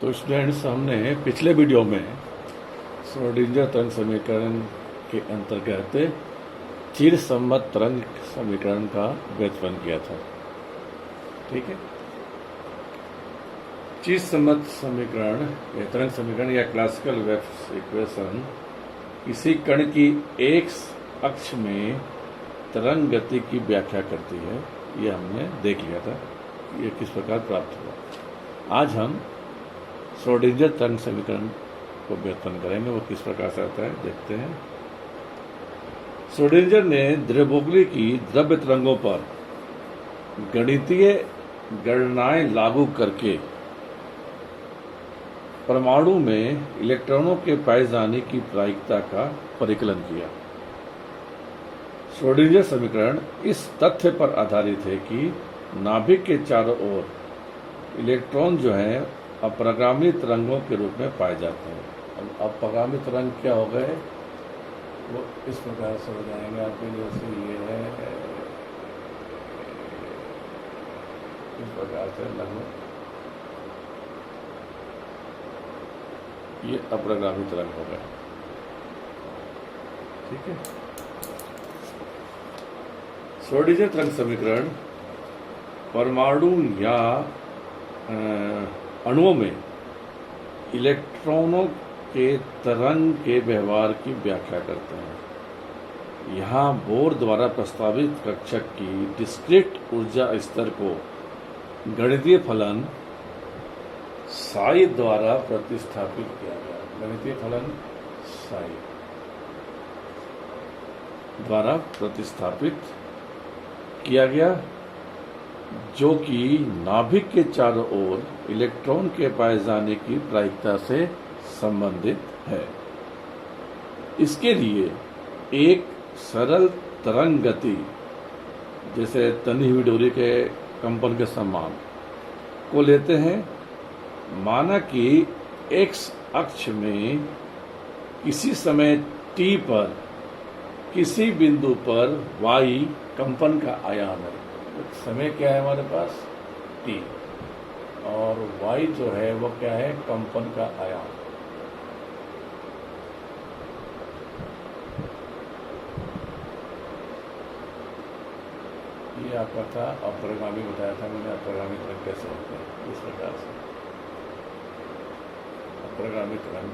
तो स्टूडेंट्स, हमने पिछले वीडियो में श्रोडिंगर तरंग समीकरण के अंतर्गत चिरसम्मत तरंग समीकरण का व्युत्पन्न किया था। ठीक है, चिरसम्मत समीकरण या तरंग समीकरण या क्लासिकल वेव इक्वेशन किसी कण की एक्स अक्ष में तरंग गति की व्याख्या करती है। ये हमने देख लिया था, ये किस प्रकार प्राप्त हुआ। आज हम श्रोडिंगर तरंग समीकरण को व्युत्पन्न करेंगे। वो किस प्रकार से आता है देखते हैं। श्रोडिंगर ने द्रव्योगली की द्रव्य तरंगों पर गणितीय गणनाएं लागू करके परमाणु में इलेक्ट्रॉनों के पाए जाने की प्रायिकता का परिकलन किया। श्रोडिंगर समीकरण इस तथ्य पर आधारित है कि नाभिक के चारों ओर इलेक्ट्रॉन जो है अपरिगामी तरंगों के रूप में पाए जाते हैं। अब अपरिगामी तरंग क्या हो गए, वो इस प्रकार से हो जाएंगे आपके। जैसे ये है, इस प्रकार से लगभग ये अपरिगामी तरंग हो गए। ठीक है, श्रोडिंगर तरंग समीकरण परमाणु या अणुओं में इलेक्ट्रॉनों के तरंग के व्यवहार की व्याख्या करते हैं। यहाँ बोर द्वारा प्रस्तावित कक्षक की डिस्क्रीट ऊर्जा स्तर को गणितीय फलन साई द्वारा प्रतिस्थापित किया गया। गणितीय फलन साई द्वारा प्रतिस्थापित किया गया, जो कि नाभिक के चारों ओर इलेक्ट्रॉन के पाए जाने की प्रायिकता से संबंधित है। इसके लिए एक सरल तरंग गति, जैसे तनी हुई डोरी के कंपन के समान, को लेते हैं। माना कि एक्स अक्ष में किसी समय टी पर किसी बिंदु पर वाई कंपन का आयाम है। समय क्या है हमारे पास, टी, और वाई जो है वो क्या है, कंपन का आयाम। ये आपका था अपरिगामी, बताया था मैंने अपरिगामी तरंग कैसे होते हैं। इस प्रकार से अपरिगामी तरंग।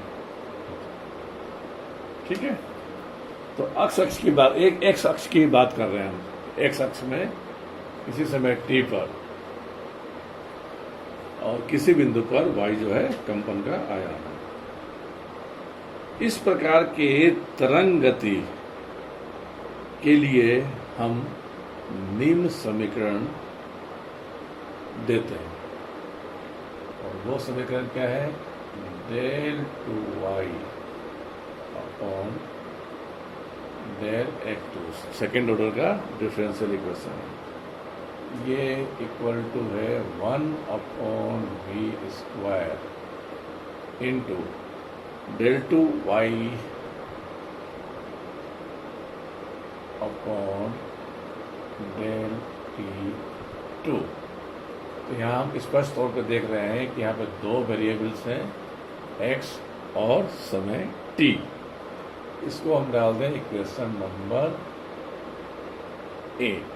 ठीक है, तो अक्ष की बात, एक एक्स अक्ष की बात कर रहे हैं हम। एक्स अक्ष में किसी समय टी पर और किसी बिंदु पर वाई जो है कंपन का आयाम है। इस प्रकार के तरंग गति के लिए हम निम्न समीकरण देते हैं, और वो समीकरण क्या है, del two y upon del x two, second order का डिफरेंशियल इक्वेशन है। ये इक्वल टू है 1/v² into del two y upon del t2। तो यहाँ हम स्पष्ट तौर पर देख रहे हैं कि यहाँ पे दो वेरिएबल्स हैं, x और समय t। इसको हम डाल दें इक्वेशन नंबर 1।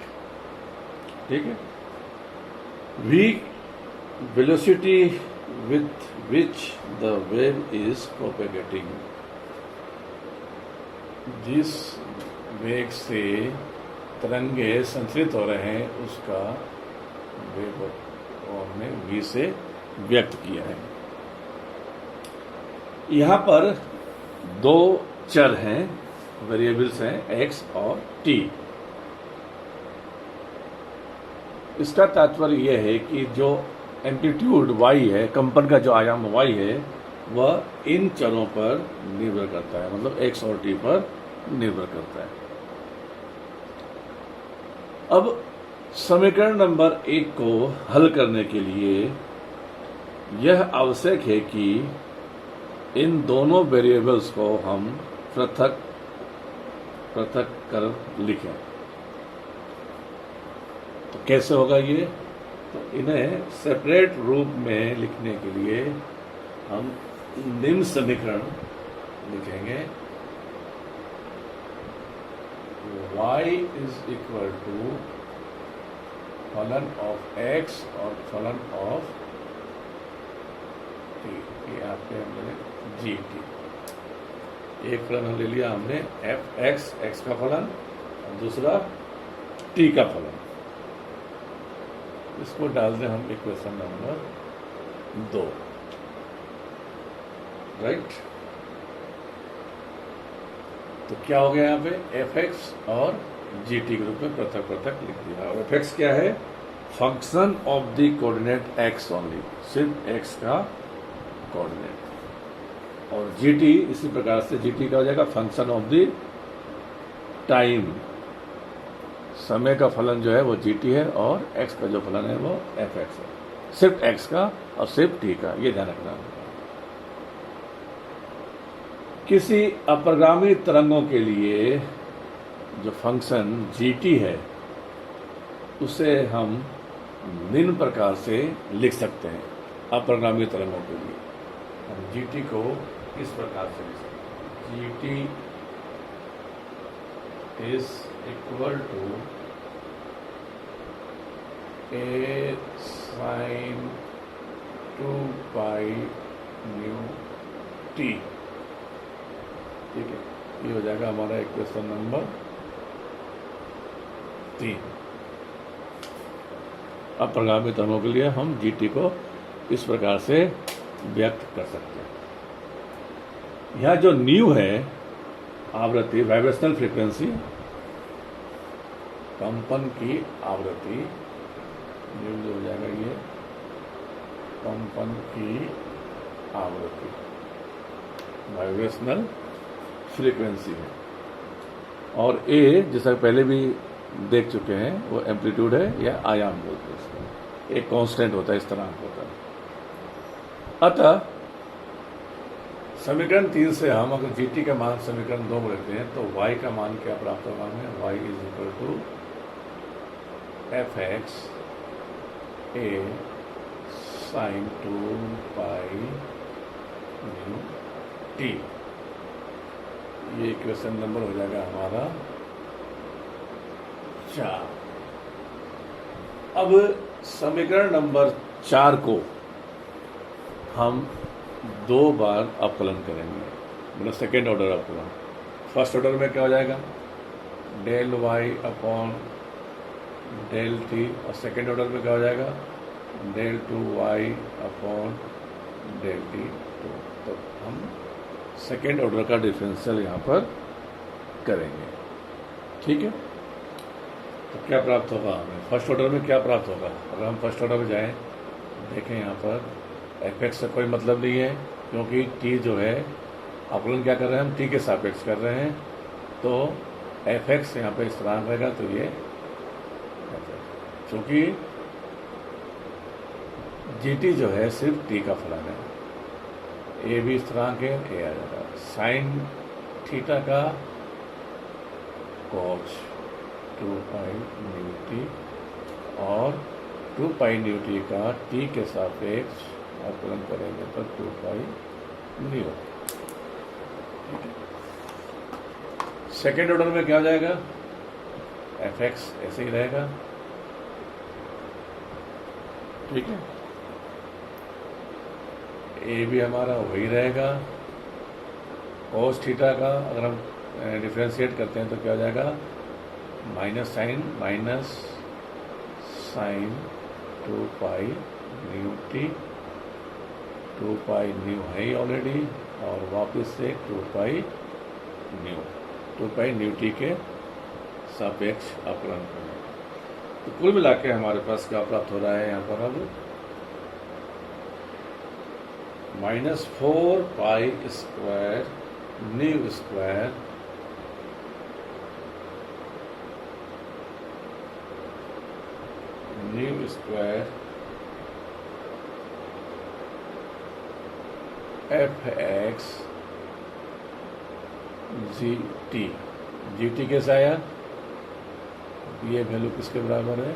ठीक है, v velocity with which the wave is propagating, जिस वेग से तरंगे संचरित हो रहे हैं उसका वेग को हमने v से व्यक्त किया है। यहाँ पर दो चर हैं, वेरिएबल्स हैं x और t। इसका तात्पर्य यह है कि जो एम्पलीट्यूड y है, कंपन का जो आयाम y है, वह इन चरों पर निर्भर करता है, मतलब x और t पर निर्भर करता है। अब समीकरण नंबर 1 को हल करने के लिए यह आवश्यक है कि इन दोनों वेरिएबल्स को हम पृथक पृथक कर लिखें। तो कैसे होगा ये, तो इन्हें सेपरेट रूप में लिखने के लिए हम निम्न समीकरण लिखेंगे। y इज इक्वल टू फलन ऑफ x और फलन ऑफ t, यहाँ पे हमने जी टी, एक फलन हम ले लिया हमने एफ एक्स, एक्स का फलन, और दूसरा टी का फलन। इसको डाल दें हम इक्वेशन नंबर 2, राइट। तो क्या हो गया यहाँ पे, एफ एक्स और जी टी के रूप में पृथक पृथक लिख दिया। और एफ एक्स क्या है, function of the coordinate x only, सिर्फ एक्स का कोऑर्डिनेट। और जी टी इसी प्रकार से, जी टी का हो जाएगा फंक्शन ऑफ द टाइम, समय का फलन जो है वो जी टी है, और एक्स का जो फलन है वो एफ एक्स है, सिर्फ एक्स का और सिर्फ टी का, ये ध्यान रखना। किसी अपरिगामी तरंगों के लिए जो फंक्शन जी टी है उसे हम निम्न प्रकार से लिख सकते हैं। अपरिगामी तरंगों के लिए हम जी टी को इस प्रकार से लिख सकते हैं, G T is equal to A sine 2 pi nu T, ठीक है। ये हो जाएगा हमारा इक्वेशन नंबर 3। अपरिगामी तरंगों के लिए हम जी टी को इस प्रकार से व्यक्त कर सकते हैं। यह जो न्यू है आवृत्ति, वाइब्रेशनल फ्रीक्वेंसी, कंपन की आवृत्ति, न्यू जो हो जाएगा ये कंपन की आवृत्ति, वाइब्रेशनल फ्रीक्वेंसी है। और ए, जैसा पहले भी देख चुके हैं, वो एम्पलीट्यूड है या आयाम बोलते हैं इसको, एक कांस्टेंट होता है, इस तरह होता है। अतः समीकरण 3 से हम अगर जी टी का मान समीकरण 2 में रखते हैं तो y का मान क्या प्राप्त होगा हमें, y is equal to F X A sine 2 pi nu T. ये इक्वेशन नंबर हो जाएगा हमारा 4। अब समीकरण नंबर 4 को हम 2 बार अवकलन करेंगे, मतलब सेकेंड ऑर्डर अवकलन। फर्स्ट ऑर्डर में क्या हो जाएगा, del y upon del T, और सेकेंड ऑर्डर में क्या हो जाएगा, del 2y upon del T 2। तो हम सेकेंड ऑर्डर का डिफरेंशियल यहाँ पर करेंगे, ठीक है। तो क्या प्राप्त होगा हमें, फर्स्ट ऑर्डर में क्या प्राप्त होगा। अगर हम फर्स्ट ऑर्डर में जाएं, देखें यहाँ पर एफ एक्स से कोई मतलब नहीं है, क्योंकि टी जो है अवकलन क्या कर रहे हैं हम, टी के सापेक्ष कर रहे हैं। तो एफ एक्स यहाँ पर स्थिरांक रहेगा, तो ये क्योंकि जी टी जो है सिर्फ टी का फलन है, ए भी स्थिरांक है, ए आ जाएगा साइन थीटा का कोस 2 पाई न्यू टी, और 2 पाई न्यू टी का टी के सापेक्ष अवकलन करेंगे तो 2 पाई न्यू। सेकेंड ऑर्डर में क्या हो जाएगा, एफ एक्स ऐसे ही रहेगा, ठीक है। ए भी हमारा वही रहेगा, कोस थीटा का अगर हम डिफ्रेंशिएट करते हैं तो क्या हो जाएगा, minus sine 2 pi nu t, 2 pi nu है ही ऑलरेडी, और वापस से 2 पाई न्यू टी के सापेक्ष अवकलन करें। तो कुल मिला के हमारे पास क्या प्राप्त हो रहा है यहाँ पर, अब -4 pi square new square f x G T कैसा आया, ये वैल्यू किसके बराबर है,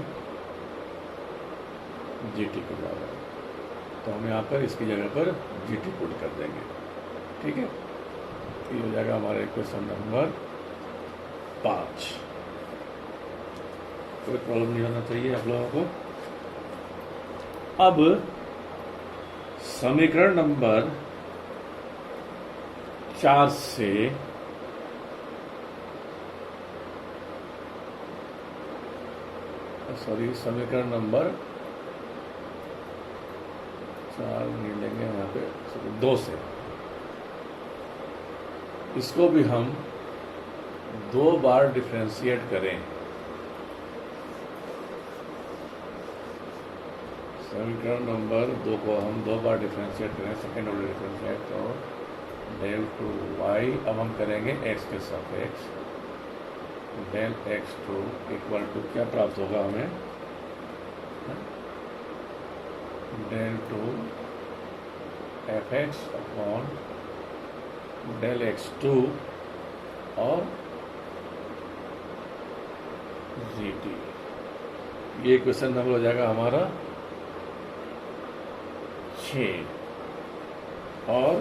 जी टी के बराबर है। तो हम यहाँ पर इसकी जगह पर GT पुट कर देंगे। ठीक है, ये हो जाएगा हमारा इक्वेशन नंबर 5। कोई प्रॉब्लम नहीं होना चाहिए आप लोगों को। अब समीकरण नंबर 4 से समीकरण नंबर 4 नहीं लेंगे यहाँ पे, 2 से इसको भी हम 2 बार डिफरेंशिएट करें। समीकरण नंबर 2 को हम 2 बार डिफरेंशिएट करें, सेकेंड ऑर्डर डिफरेंशिएट, तो डेल टू वाई अब हम करेंगे x के सापेक्ष, डेल x2 इक्वल टू क्या प्राप्त होगा हमें, del two fx upon del x2 और gt। ये इक्वेशन नंबर हो जाएगा हमारा 6। और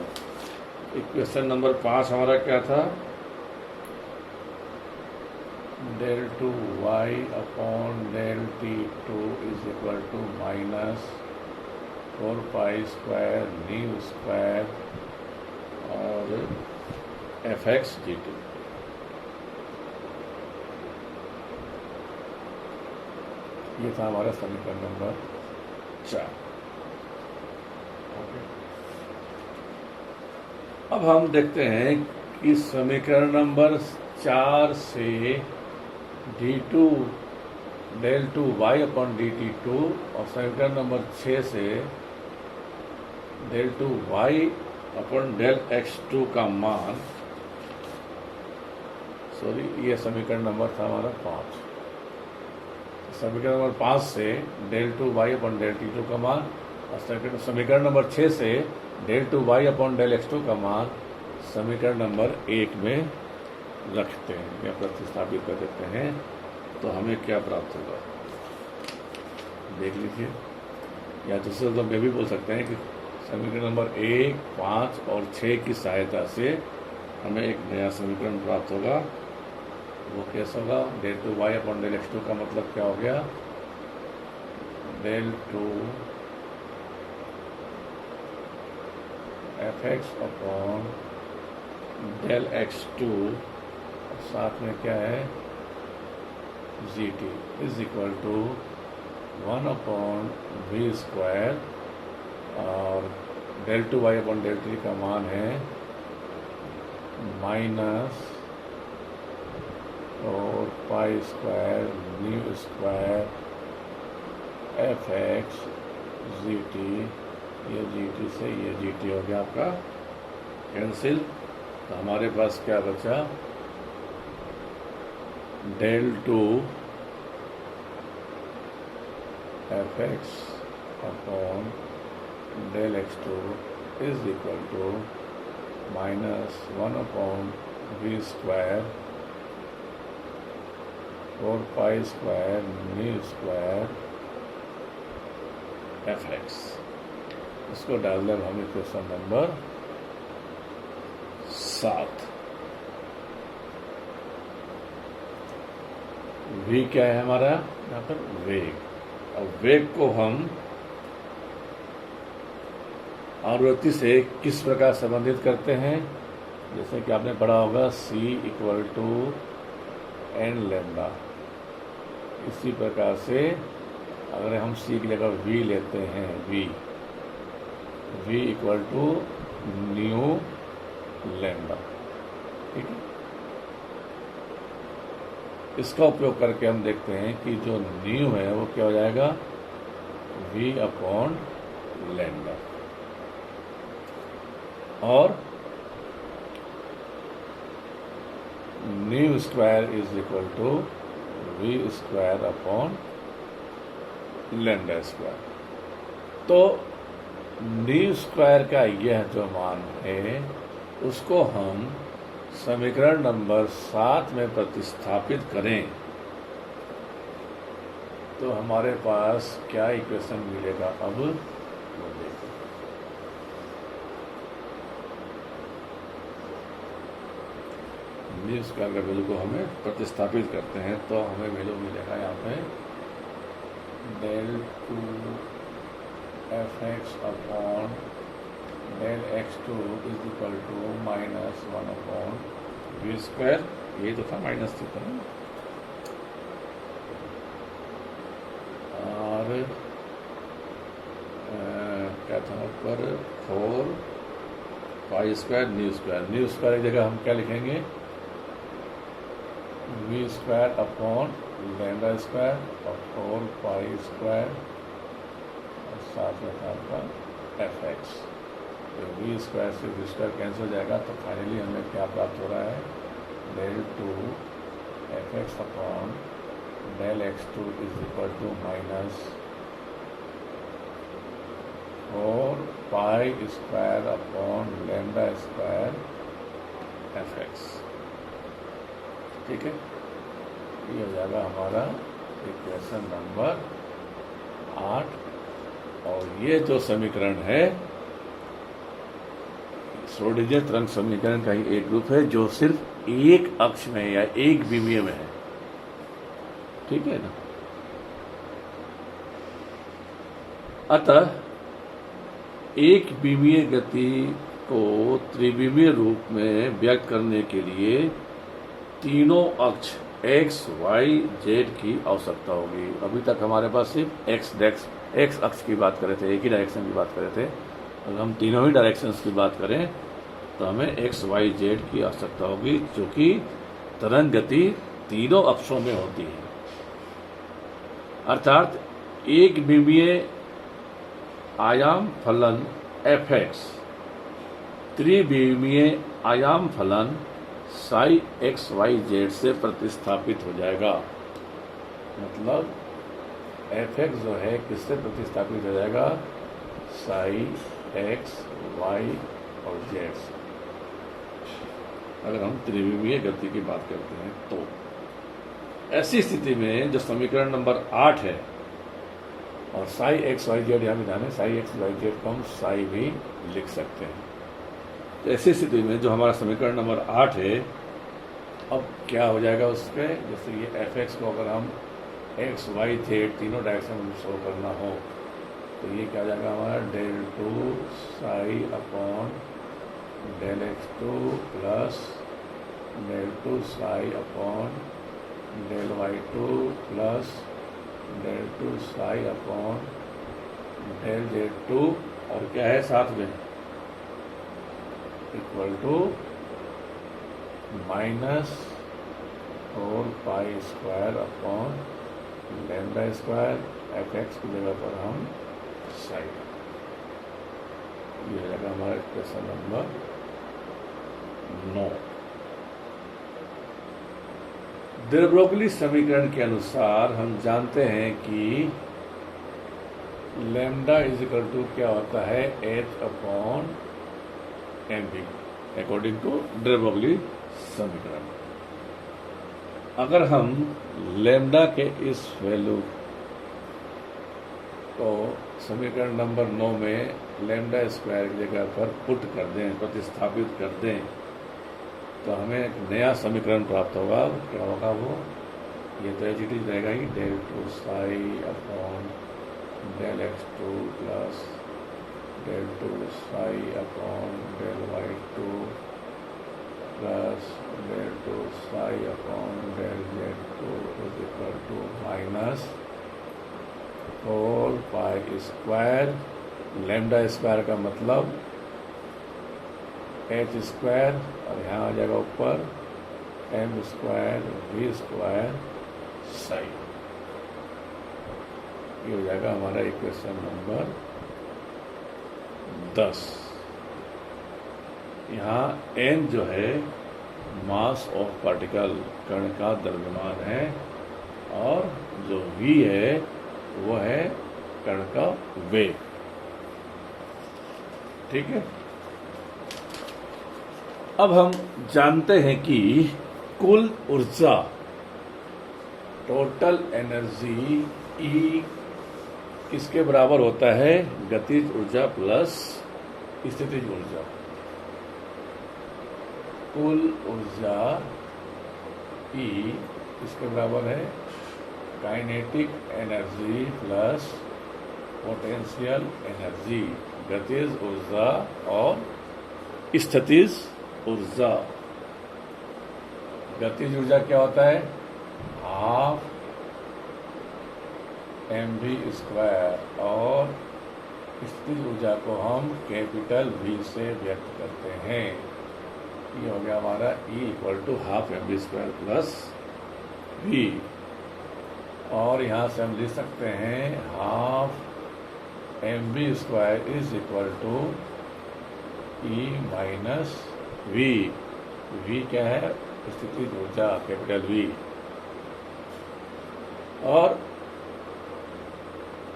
इक्वेशन नंबर 5 हमारा क्या था, del two y upon del t2 is equal to minus 4π² nu square और fx gt। ये था हमारा समीकरण नंबर 4। अब हम देखते हैं कि समीकरण नंबर 4 से d2 del two y upon dt2 और समीकरण नंबर 6 से del two y upon del x2 का मान, ये समीकरण नंबर था हमारा 5। समीकरण नंबर 5 से del two y upon del t2 का मान और समीकरण नंबर 6 से del two y upon del x2 का मान समीकरण नंबर 1 में रखते हैं या प्रतिस्थापित कर देते हैं, तो हमें क्या प्राप्त होगा देख लीजिए। या दूसरे तो मैं भी बोल सकते हैं कि समीकरण नंबर 1, 5 और 6 की सहायता से हमें एक नया समीकरण प्राप्त होगा। वो कैसा होगा, del two y upon del x2 का मतलब क्या हो गया, del two fx upon del x2 और साथ में क्या है gt is equal to 1 upon v square और del two y upon del t का मान है minus 4π² nu square fx gt। ये gt से ये gt हो गया आपका कैंसिल, तो हमारे पास क्या बचा, del two fx upon del x2 is equal to minus 1 upon v square 4π² nu square fx। इसको डाल दें हम इक्वेशन नंबर 7। v क्या है हमारा यहाँ पर, वेग। अब वेग को हम आवृत्ति से किस प्रकार संबंधित करते हैं, जैसे कि आपने पढ़ा होगा c equal to n lambda. इसी प्रकार से अगर हम c की जगह v लेते हैं, v equal to nu lambda. ठीक है, इसका उपयोग करके हम देखते हैं कि जो न्यू है वो क्या हो जाएगा, v अपॉन लैम्डा। और nu square is equal to v square upon lambda square. तो न्यू स्क्वायर का यह जो मान है उसको हम समीकरण नंबर 7 में प्रतिस्थापित करें तो हमारे पास क्या इक्वेशन मिलेगा, अब वो देखें। न्यू स्क्वायर का वैल्यू को हमें प्रतिस्थापित करते हैं तो हमें वैल्यू मिलेगा यहाँ पे del 2 fx upon del x2 is equal to minus 1 upon v square, ये तो था माइनस थी था और क्या था ऊपर 4 पाई स्क्वायर न्यू स्क्वायर की जगह हम क्या लिखेंगे v square upon lambda square और 4 पाई स्क्वायर और साथ में आपका एफ एक्स। तो वी स्क्वायर से वी स्क्वायर कैंसिल हो जाएगा तो फाइनली हमें क्या प्राप्त हो रहा है del 2 f x upon del x2 is equal to minus 4 pi square upon lambda square f x. ठीक है, ये हो जाएगा हमारा इक्वेशन नंबर 8। और ये जो समीकरण है श्रोडिंगर तरंग समीकरण का ही एक रूप है जो सिर्फ एक अक्ष में या एक विमीय में है। ठीक है ना। अतः एक विमीय गति को त्रिविमीय रूप में व्यक्त करने के लिए तीनों अक्ष x, y, z की आवश्यकता होगी। अभी तक हमारे पास सिर्फ x अक्ष की बात कर रहे थे, एक ही डायरेक्शन की बात कर रहे थे। अगर हम तीनों ही डायरेक्शंस की बात करें तो हमें x, y, z की आवश्यकता होगी, क्योंकि तरंग गति तीनों अक्षों में होती है। अर्थात एक विमीय आयाम फलन fx त्रिविमीय आयाम फलन साई एक्स वाई जेड से प्रतिस्थापित हो जाएगा। मतलब एफ एक्स जो है किससे प्रतिस्थापित हो जाएगा साई एक्स वाई और जेड से, अगर हम त्रिविमीय गति की बात करते हैं तो। ऐसी स्थिति में जो समीकरण नंबर 8 है और साई एक्स वाई जेड यहाँ भी ध्यान है, साई एक्स वाई जेड को हम साई भी लिख सकते हैं। तो ऐसी स्थिति में जो हमारा समीकरण नंबर 8 है, अब क्या हो जाएगा उसके, जैसे ये एफ एक्स को अगर हम एक्स वाई जेड तीनों डायरेक्शन में शो करना हो तो ये क्या हो जाएगा हमारा del 2 psi upon del x2 plus del 2 psi upon del y2 plus del 2 psi upon del z2 और क्या है साथ में equal to minus 4 pi square upon lambda square f x की जगह पर हम साई। ये रहेगा हमारा इक्वेशन नंबर 9। de Broglie समीकरण के अनुसार हम जानते हैं कि लैम्डा इज इक्वल टू क्या होता है h upon m b according to de Broglie समीकरण। अगर हम लैम्डा के इस वैल्यू को समीकरण नंबर 9 में लैम्डा स्क्वायर की जगह पर पुट कर दें, प्रतिस्थापित कर दें, तो हमें एक नया समीकरण प्राप्त होगा। क्या होगा वो, ये तो एच टी रहेगा ही del 2 psi upon del x2 plus del 2 psi upon del y2 plus del 2 psi upon del z2 is equal to minus 4 pi square lambda square का मतलब एच स्क्वायर और यहाँ आ जाएगा ऊपर m square v square psi. ये हो जाएगा हमारा इक्वेशन नंबर 10। यहाँ n जो है मास ऑफ पार्टिकल कण का द्रव्यमान है और जो v है वो है कण का वेग। ठीक है, अब हम जानते हैं कि कुल ऊर्जा टोटल एनर्जी E किसके बराबर होता है, गतिज ऊर्जा प्लस स्थितिज ऊर्जा। कुल ऊर्जा ई इसके बराबर है kinetic energy plus potential energy, गतिज ऊर्जा और स्थितिज ऊर्जा। गतिज ऊर्जा क्या होता है? हाफ mv² और स्थितिज ऊर्जा को हम कैपिटल V से व्यक्त करते हैं। ये हो गया हमारा E = ½ mv² प्लस V, और यहाँ से हम लिख सकते हैं ½ mv² = E minus V। V क्या है? स्थितिज ऊर्जा कैपिटल V, और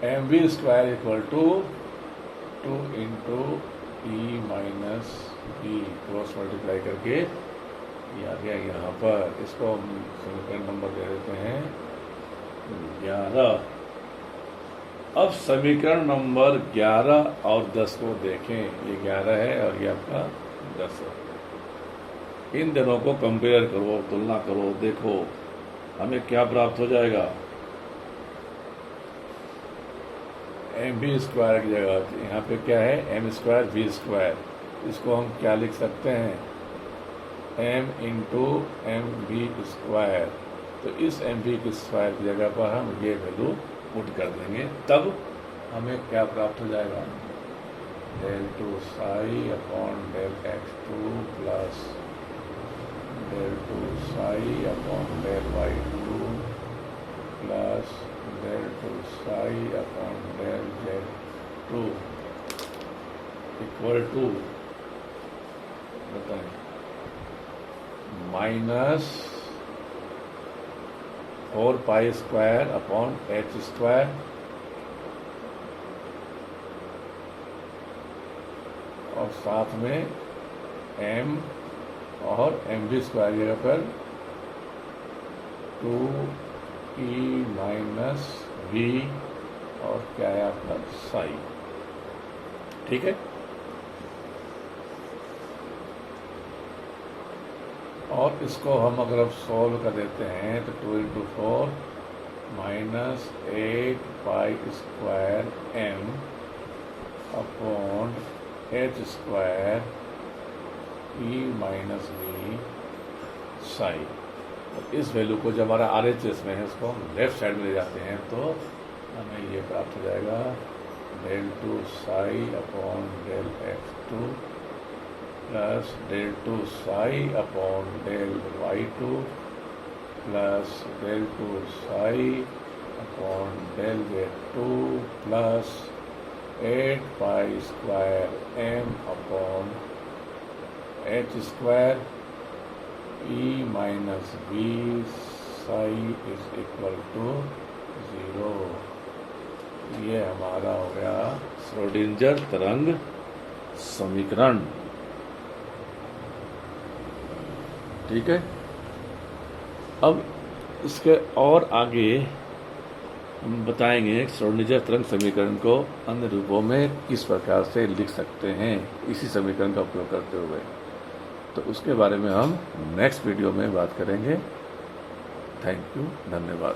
mv² = 2 × E minus V, cross multiply करके ये आ गया यहाँ पर। इसको हम समीकरण नंबर दे देते हैं 11। अब समीकरण नंबर 11 और 10 को देखें। ये 11 है और ये आपका 10 है। इन दोनों को कंपेयर करो, तुलना करो, देखो हमें क्या प्राप्त हो जाएगा। mv² की जगह यहाँ पे क्या है? m² v²। इसको हम क्या लिख सकते हैं? m × mv²। तो इस mv² की जगह पर हम ये वैल्यू पुट कर देंगे, तब हमें क्या प्राप्त हो जाएगा? del2 psi/del x2 plus del2 psi/del y2 plus del2 psi/del z2 equal to बताएं माइनस 4π² और साथ में m और mv² जगह पर 2e माइनस v और क्या है आपका साई। ठीक है, और इसको हम अगर अब सॉल्व कर देते हैं तो 2 × 4 minus 8π² m upon h² e minus v psi. और इस वैल्यू को जब हमारा RHS में है उसको हम लेफ्ट साइड में ले जाते हैं तो हमें ये प्राप्त हो जाएगा del2 psi/del x2 plus del2 psi/del y2 plus del2 psi/del z2 plus 8π² m upon h² e minus v psi = 0। ये हमारा हो गया श्रोडिंगर तरंग समीकरण। ठीक है, अब इसके और आगे हम बताएंगे श्रोडिंगर तरंग समीकरण को अन्य रूपों में किस प्रकार से लिख सकते हैं इसी समीकरण का उपयोग करते हुए। तो उसके बारे में हम नेक्स्ट वीडियो में बात करेंगे। थैंक यू, धन्यवाद।